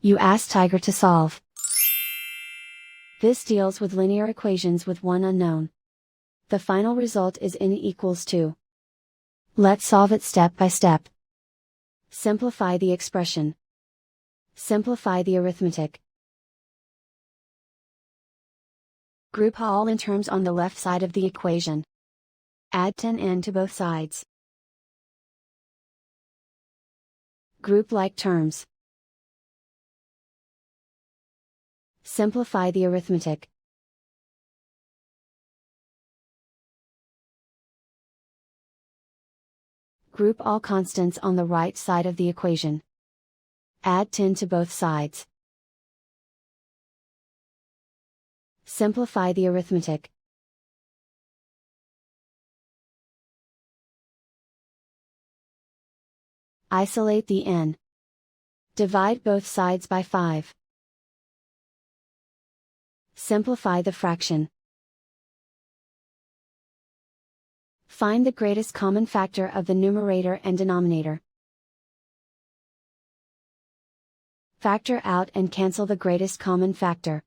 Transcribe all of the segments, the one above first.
You ask Tiger to solve. This deals with linear equations with one unknown. The final result is n equals 2. Let's solve it step by step. Simplify the expression. Simplify the arithmetic. Group all in terms on the left side of the equation. Add 10n to both sides. Group like terms. Simplify the arithmetic. Group all constants on the right side of the equation. Add 10 to both sides. Simplify the arithmetic. Isolate the n. Divide both sides by 5. Simplify the fraction. Find the greatest common factor of the numerator and denominator. Factor out and cancel the greatest common factor.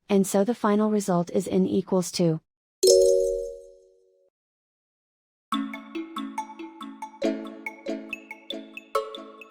And so the final result is n equals 2.